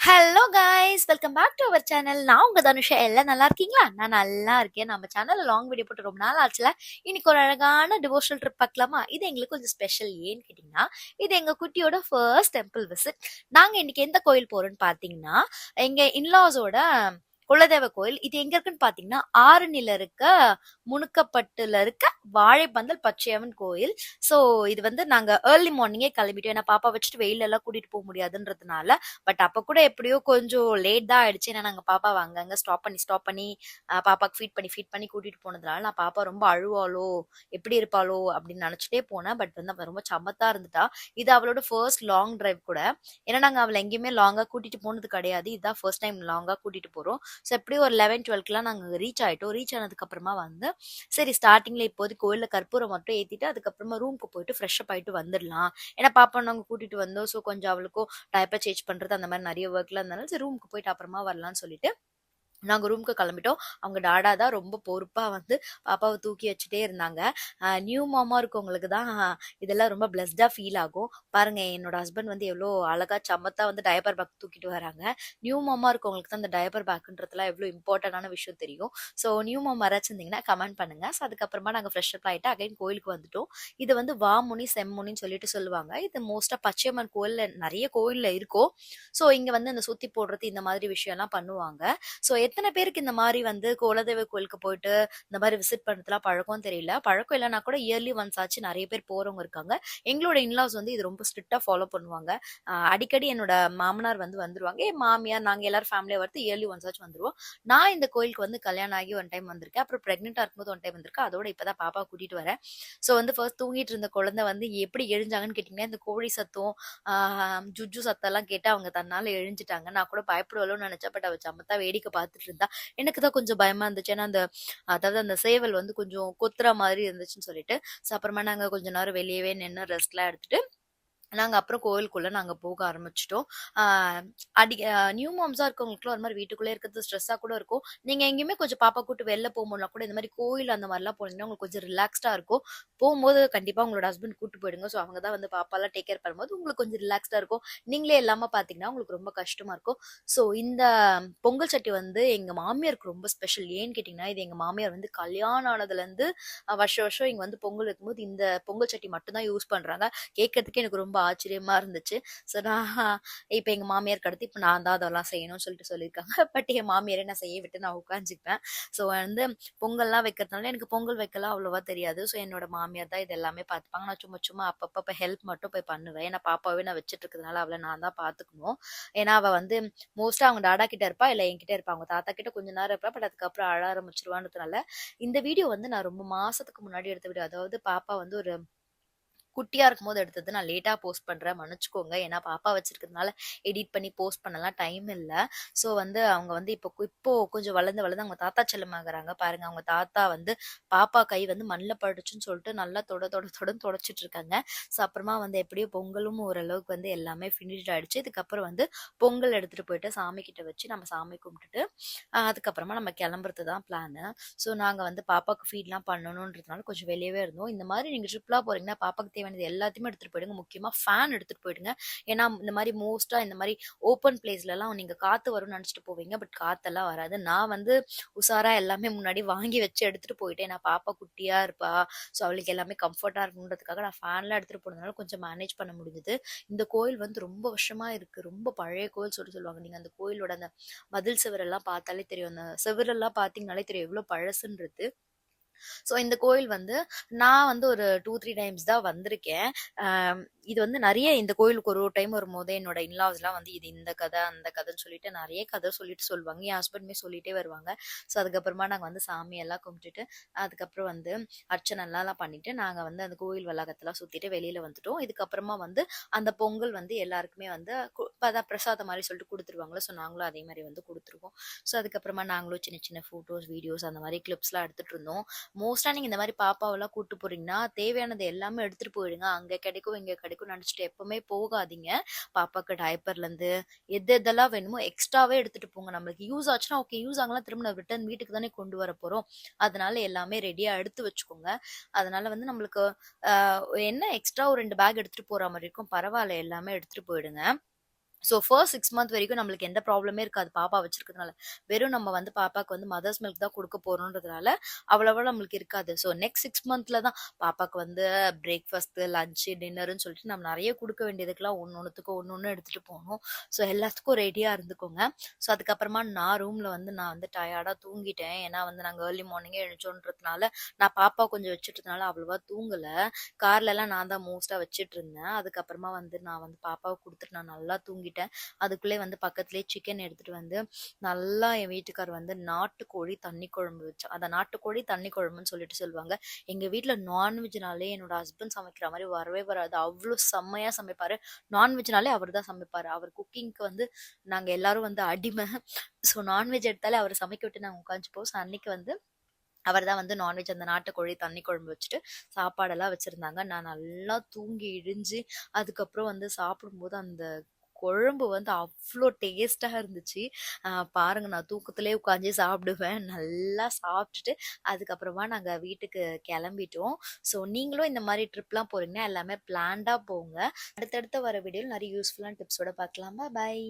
Hello guys, welcome back to our channel. நான் உங்க தனுஷா. எல்லாம் நல்லா இருக்கீங்களா? நான் நல்லா இருக்கேன். நம்ம சேனல்ல லாங் வீடியோ போட்டு ரொம்ப நாள் ஆச்சுல. இன்னைக்கு ஒரு அழகான டிவோஷனல் ட்ரிப் பார்க்கலாமா? இது எங்களுக்கு கொஞ்சம் ஸ்பெஷல். ஏன்னு கேட்டிங்கன்னா, இது எங்க குட்டியோட ஃபர்ஸ்ட் டெம்பிள் விசிட். நாங்க இன்னைக்கு எந்த கோயில் போறோம்னு பார்த்தீங்கன்னா, எங்க இன்லாஸோட குலதெய்வ கோயில். இது எங்க இருக்குன்னு பார்த்தீங்கன்னா, ஆரணில இருக்க முனுக்கப்பட்டுல இருக்க வாழைப்பந்தல் பச்சையம்மன் கோயில். ஸோ இது வந்து நாங்க ஏர்லி மார்னிங்கே கிளம்பிட்டோம். ஏன்னா பாப்பா வச்சுட்டு வெயில எல்லாம் கூட்டிட்டு போக முடியாதுன்றதுனால. பட் அப்ப கூட எப்படியோ கொஞ்சம் லேட் தான் ஆயிடுச்சு. ஏன்னா நாங்க பாப்பாவ அங்கங்க ஸ்டாப் பண்ணி பாப்பாக்கு ஃபீட் பண்ணி கூட்டிட்டு போனதுனால நான் பாப்பா ரொம்ப அழுவாளோ, எப்படி இருப்பாளோ அப்படின்னு நினைச்சிட்டே போனேன். பட் வந்து அவ ரொம்ப சமத்தா இருந்துட்டா. இது அவளோட ஃபர்ஸ்ட் லாங் டிரைவ் கூட. ஏன்னா நாங்க அவளை எங்கேயுமே லாங்கா கூட்டிட்டு போனது கிடையாது. இதுதான் ஃபர்ஸ்ட் டைம் லாங்கா கூட்டிட்டு போறோம். ஸோ எப்படியும் ஒரு 11, 12க்குலாம் நாங்க ரீச் ஆயிட்டோம். ரீச் ஆனதுக்கு அப்புறமா வந்து சரி ஸ்டார்டிங்ல இப்போதைக்கு கோயில்ல கற்பூரம் மட்டும் ஏத்திட்டு அதுக்கப்புறமா ரூமுக்கு போயிட்டு ஃப்ரெஷ் அப் ஆயிட்டு வந்துடலாம். ஏன்னா பாப்பா நாங்க கூட்டிட்டு வந்தோம். ஸோ கொஞ்சம் அவளுக்கும் டயப்பர் சேஞ்ச் பண்றது அந்த மாதிரி நிறைய ஒர்க்லாம் இருந்தனால சரி ரூமுக்கு போயிட்டு அப்புறமா வரலாம்னு சொல்லிட்டு நாங்க ரூமுக்கு கிளம்பிட்டோம். அவங்க டாடா தான் ரொம்ப பொறுப்பா வந்து பாப்பாவை தூக்கி வச்சுட்டே இருந்தாங்க. நியூ மாமா இருக்கவங்களுக்கு தான் இதெல்லாம் ரொம்ப பிளஸ்டா ஃபீல் ஆகும். பாருங்க என்னோட ஹஸ்பண்ட் வந்து எவ்வளோ அழகா சமத்தா வந்து டயப்பர் பேக் தூக்கிட்டு வராங்க. நியூ மாமா இருக்கவங்களுக்கு தான் இந்த டயப்பர் பேக்குன்றதுலாம் எவ்வளோ இம்பார்ட்டன்டான விஷயம் தெரியும். ஸோ நியூ மாமா யாராச்சும் இருந்தீங்கன்னா கமெண்ட் பண்ணுங்க. ஸோ அதுக்கப்புறமா நாங்கள் ஃப்ரெஷ் அப் ஆகிட்டு அகைன் கோயிலுக்கு வந்துட்டோம். இது வந்து வாமுனி செம்முனின்னு சொல்லிட்டு சொல்லுவாங்க. இது மோஸ்டா பச்சையம்மன் கோயில்ல நிறைய கோயில்ல இருக்கும். ஸோ இங்க வந்து இந்த சுத்தி போடுறது இந்த மாதிரி விஷயம்லாம் பண்ணுவாங்க. ஸோ எத்தனை பேருக்கு இந்த மாதிரி வந்து குலதெய்வ கோயிலுக்கு போயிட்டு இந்த மாதிரி விசிட் பண்றதுலாம் பழக்கம் தெரியல. பழக்கம் இல்லைன்னா கூட இயர்லி ஒன்ஸ் ஆச்சு நிறைய பேர் போறவங்க இருக்காங்க. எங்களோட இன்லாஸ் வந்து இது ரொம்ப ஸ்ட்ரிக்டா ஃபாலோ பண்ணுவாங்க. அடிக்கடி என்னோட மாமனார் வந்து வந்துருவாங்க. என் மாமியார் நாங்க எல்லாரும் ஃபேமிலியா வரது இயர்லி ஒன்ஸ் ஆச்சு வந்துருவோம். நான் இந்த கோயிலுக்கு வந்து கல்யாணம் ஆகி ஒன் டைம் வந்திருக்கேன். அப்புறம் பிரெக்னெண்டா இருக்கும்போது ஒன் டைம் வந்திருக்கேன். அதோட இப்பதான் பாப்பா கூட்டிட்டு வரேன். ஸோ வந்து ஃபர்ஸ்ட் தூங்கிட்டு இருந்த குழந்தை வந்து எப்படி எழுஞ்சாங்கன்னு கேட்டீங்கன்னா இந்த கோழி சத்தம் ஜுஜு சத்தம் எல்லாம் கேட்டு அவங்க தன்னால எழுஞ்சிட்டாங்க. நான் கூட பயப்படுவாளோன்னு நினைச்சேன். பட் அவ சமத்தா வேடிக்கை பார்த்துட்டு இருந்தா. எனக்கு தான் கொஞ்சம் பயமா இருந்துச்சு. ஏன்னா அதாவது அந்த சேவல் வந்து கொஞ்சம் கொத்துற மாதிரி இருந்துச்சுன்னு சொல்லிட்டு. ஸோ அப்புறமா நாங்க கொஞ்ச நேரம் வெளியவே நின்று ரெஸ்ட்லாம் எடுத்துட்டு நாங்க அப்புறம் கோயிலுக்குள்ள நாங்க போக ஆரம்பிச்சுட்டோம். ஆஹ் அடி நியூ மாம்ஸா இருக்கவங்களுக்குலாம் ஒரு மாதிரி வீட்டுக்குள்ளே இருக்கிறது ஸ்ட்ரெஸ்ஸா கூட இருக்கும். நீங்க எங்கேயுமே கொஞ்சம் பாப்பா கூட்டு வெளில போகும்போதுனா கூட இந்த மாதிரி கோயில் அந்த மாதிரிலாம் போனீங்கன்னா உங்களுக்கு கொஞ்சம் ரிலாக்ஸ்டா இருக்கும். போகும்போது கண்டிப்பா உங்களோட ஹஸ்பண்ட் கூட்டு போயிடுங்க. ஸோ அவங்க தான் வந்து பாப்பாலாம் டேக் கேர் பண்ணும்போது உங்களுக்கு கொஞ்சம் ரிலாக்ஸ்டா இருக்கும். நீங்களே இல்லாம பாத்தீங்கன்னா உங்களுக்கு ரொம்ப கஷ்டமா இருக்கும். ஸோ இந்த பொங்கல் சட்டி வந்து எங்க மாமியாருக்கு ரொம்ப ஸ்பெஷல். ஏன்னு கேட்டீங்கன்னா இது எங்க மாமியார் வந்து கல்யாணம் ஆனதுல இருந்து வருஷம் வருஷம் இங்க வந்து பொங்கல் வைக்கும்போது இந்த பொங்கல் சட்டி மட்டும் தான் யூஸ் பண்றாங்க. கேட்கறதுக்கு எனக்கு ரொம்ப ஆச்சரியமா இருந்துச்சு. ஸோ நான் இப்ப எங்க மாமியாருக்கு அடுத்து இப்ப நான் தான் அதெல்லாம் செய்யணும்னு சொல்லிட்டு சொல்லியிருக்காங்க. பட் என் மாமியாரே நான் செய்ய விட்டு நான் உட்காந்துக்குவேன். ஸோ வந்து பொங்கல்லாம் வைக்கிறதுனால எனக்கு பொங்கல் வைக்கலாம் அவ்வளவா தெரியாது. ஸோ என்னோட மாமியார் தான் இது எல்லாமே பார்த்துப்பாங்க. நான் சும்மா சும்மா அப்பப்ப ஹெல்ப் மட்டும் போய் பண்ணுவேன். ஏன்னா பாப்பாவே நான் வச்சுட்டு இருக்கிறதுனால அவளை நான் தான் பாத்துக்கணும். ஏன்னா அவ வந்து மோஸ்டா அவங்க டாடா கிட்ட இருப்பா இல்ல என்கிட்ட இருப்பா. அவங்க தாத்தா கிட்ட கொஞ்ச நேரம் இருப்பா. பட் அதுக்கப்புறம் அழ ஆரம்பிச்சிருவான்றதுனால இந்த வீடியோ வந்து நான் ரொம்ப மாசத்துக்கு முன்னாடி எடுத்த வீடியோ. அதாவது பாப்பா வந்து ஒரு குட்டியா இருக்கும்போது எடுத்தது. நான் லேட்டா போஸ்ட் பண்றேன். மன்னிச்சுக்கோங்க. ஏன்னா பாப்பா வச்சிருக்கிறதுனால எடிட் பண்ணி போஸ்ட் பண்ணலாம் டைம் இல்ல. ஸோ வந்து அவங்க வந்து இப்போ கொஞ்சம் வளர்ந்து வளர்ந்து அவங்க தாத்தா செல்லமாகறாங்க. பாருங்க அவங்க தாத்தா வந்து பாப்பா கை வந்து மண்ல பட்டுச்சுன்னு சொல்லிட்டு நல்லா தொடன்னு தொடச்சிட்டு இருக்காங்க. ஸோ அப்புறமா வந்து எப்படியோ பொங்கலும் ஓரளவுக்கு வந்து எல்லாமே ஃபினிஷ்ட் ஆயிடுச்சு. இதுக்கப்புறம் வந்து பொங்கல் எடுத்துட்டு போயிட்டு சாமி கிட்ட வச்சு நம்ம சாமி கும்பிட்டுட்டு அதுக்கப்புறமா நம்ம கிளம்புறது தான் பிளானு. ஸோ நாங்க வந்து பாப்பாக்கு ஃபீட்லாம் பண்ணணுன்றதுனால கொஞ்சம் வெளியவே இருந்தோம். இந்த மாதிரி நீங்க ட்ரிப்லாம் போறீங்கன்னா பாப்பாக்கு தேவையானது எல்லாத்தையுமே எடுத்துட்டு போயிடுங்க. முக்கியமா ஃபேன் எடுத்துட்டு போயிடுங்க. ஏன்னா இந்த மாதிரி மோஸ்டா இந்த மாதிரி ஓப்பன் பிளேஸ்லலாம் நீங்க காத்து வரும்னு நினைச்சிட்டு போவீங்க. பட் காத்தெல்லாம் வராது. நான் வந்து உஷாரா எல்லாமே முன்னாடி வாங்கி வச்சு எடுத்துட்டு போயிட்டேன். ஏன்னா பாப்பா குட்டியா இருப்பா. ஸோ அவளுக்கு எல்லாமே கம்ஃபர்ட்டா இருக்கணுன்றதுக்காக நான் ஃபேன்லாம் எடுத்துட்டு போனதுனால கொஞ்சம் மேனேஜ் பண்ண முடிஞ்சது. இந்த கோயில் வந்து ரொம்ப வருஷமா இருக்கு. ரொம்ப பழைய கோயில் சொல்லுவாங்க. நீங்க அந்த கோயிலோட அந்த மதில் சுவரெல்லாம் பார்த்தாலே தெரியும். அந்த சுவரெல்லாம் பார்த்தீங்கனாலே தெரியும் எவ்வளவு பழசுன்றது. ஸோ இந்த கோயில் வந்து நான் வந்து ஒரு 2, 3 டைம்ஸ் தான் வந்திருக்கேன். இது வந்து நிறைய இந்த கோயிலுக்கு ஒரு டைம் வரும்போது என்னோட இன்லாஸ்லாம் வந்து இது இந்த கதை அந்த கதைன்னு சொல்லிட்டு நிறைய கதை சொல்லிட்டு சொல்லுவாங்க. என் ஹஸ்பண்டுமே சொல்லிட்டே வருவாங்க. ஸோ அதுக்கப்புறமா நாங்கள் வந்து சாமியெல்லாம் கும்பிட்டுட்டு அதுக்கப்புறம் வந்து அர்ச்சனைலாம் பண்ணிட்டு நாங்கள் வந்து அந்த கோயில் வளாகத்தெல்லாம் சுற்றிட்டு வெளியில வந்துட்டோம். இதுக்கப்புறமா வந்து அந்த பொங்கல் வந்து எல்லாருக்குமே வந்து அதான் பிரசாதம் மாதிரி சொல்லிட்டு கொடுத்துருவாங்களோ. ஸோ நாங்களும் அதே மாதிரி வந்து கொடுத்துருவோம். ஸோ அதுக்கப்புறமா நாங்களும் சின்ன சின்ன ஃபோட்டோஸ் வீடியோஸ் அந்த மாதிரி கிளிப்ஸ்லாம் எடுத்துட்டு இருந்தோம். மோஸ்டா நீங்க இந்த மாதிரி பாப்பாவெல்லாம் கூட்டு போறீங்கன்னா தேவையானது எல்லாமே எடுத்துட்டு போயிடுங்க. அங்க கிடைக்கும் இங்க கிடைக்கும் நினைச்சிட்டு எப்பவுமே போகாதீங்க. பாப்பாக்கு டயப்பர்ல இருந்து எதெல்லாம் வேணுமோ எக்ஸ்ட்ராவே எடுத்துட்டு போங்க. நம்மளுக்கு யூஸ் ஆச்சுன்னா ஓகே, யூஸ் ஆகலாம் திரும்ப நம்ம ரிட்டர்ன் வீட்டுக்கு தானே கொண்டு வர போறோம். அதனால எல்லாமே ரெடியா எடுத்து வச்சுக்கோங்க. அதனால வந்து நம்மளுக்கு என்ன எக்ஸ்ட்ரா ஒரு 2 பேக் எடுத்துட்டு போற மாதிரி இருக்கும். பரவாயில்ல எல்லாமே எடுத்துட்டு போயிடுங்க. ஸோ ஃபர்ஸ்ட் 6 மந்த் வரைக்கும் நம்மளுக்கு எந்த ப்ராப்ளமே இருக்காது பாப்பா வச்சிருக்கிறதுனால. வெறும் நம்ம வந்து பாப்பாக்கு வந்து மதர்ஸ் மில்க் தான் குடுக்க போறோம்ன்றதுனால, அவ்வளவா நம்மளுக்கு இருக்காது. ஸோ நெக்ஸ்ட் 6 மந்த்ல தான் பாப்பாக்கு வந்து பிரேக்ஃபாஸ்ட்டு, லஞ்ச்சு, டின்னருன்னு சொல்லிட்டு நம்ம நெறைய குடுக்க வேண்டியதுக்கெல்லாம் ஒண்ணொண்ணுத்துக்கும் ஒண்ணொண்ணு எடுத்துட்டு போணும். ஸோ எல்லாத்துக்கும் ரெடியா இருந்துக்கோங்க. ஸோ அதுக்கப்புறமா நான் வந்து டயர்டா தூங்கிட்டேன். ஏன்னா வந்து நாங்க ஏர்லி மார்னிங்கே எழுந்தோன்றதுனால, நான் பாப்பா கொஞ்சம் வச்சுட்டதுனால அவ்வளவா தூங்கல. கார்லலாம் நான் தான் மோஸ்ட்டா வச்சுட்டுருந்தேன். அதுக்கப்புறமா வந்து நான் வந்து பாப்பாவுக்கு குடுத்துட்டு நான் நல்லா தூங்கிட்டேன். அதுக்குள்ளே வந்து பக்கத்துலயே சிக்கன் எடுத்துட்டு வந்து, நல்லா என் வீட்டுக்காரர் வந்து நாட்டுக்கோழி தண்ணி குழம்பு அத நாட்டுக்கோழி தண்ணி குழம்புன்னு சொல்லிட்டு சொல்லுவாங்க. எங்க வீட்ல நான்வெஜ்னாலே என்னோட ஹஸ்பண்ட் சமைக்கிற மாரி வரவே வராது. அவ்ளோ செம்மையா சமைப்பாரு. நான்வெஜ்னாலே அவரு தான் சமைப்பாரு. அவர் குக்கிங்க்கு வந்து நாங்க எல்லாரும் வந்து அடிமை. ஸோ நான்வெஜ் எடுத்தாலே அவர சமைக்க விட்டு நாங்க உட்காந்துப்போம். ஸோ அன்னைக்கு வந்து அவர் தான் வந்து நான்வெஜ் அந்த நாட்டுக்கோழி தண்ணி குழம்பு வச்சுட்டு சாப்பாடெல்லாம் வச்சிருந்தாங்க. நான் நல்லா தூங்கி இழிஞ்சு, அதுக்கப்புறம் வந்து சாப்பிடும்போது அந்த குழம்பு வந்து அவ்ளோ டேஸ்ட்டா இருந்துச்சு. பாருங்க நான் தூக்கத்திலேயே உட்காந்து சாப்பிடுவேன். நல்லா சாப்பிட்டுட்டு, அதுக்கப்புறமா நாங்க வீட்டுக்கு கிளம்பிட்டோம். ஸோ நீங்களும் இந்த மாரி ட்ரிப்லாம் போறீங்கன்னா, எல்லாமே பிளான்டா போங்க. அடுத்தடுத்து வர வீடியோல நெறைய யூஸ்ஃபுல்லான டிப்ஸோட பார்க்கலாம். பாய்.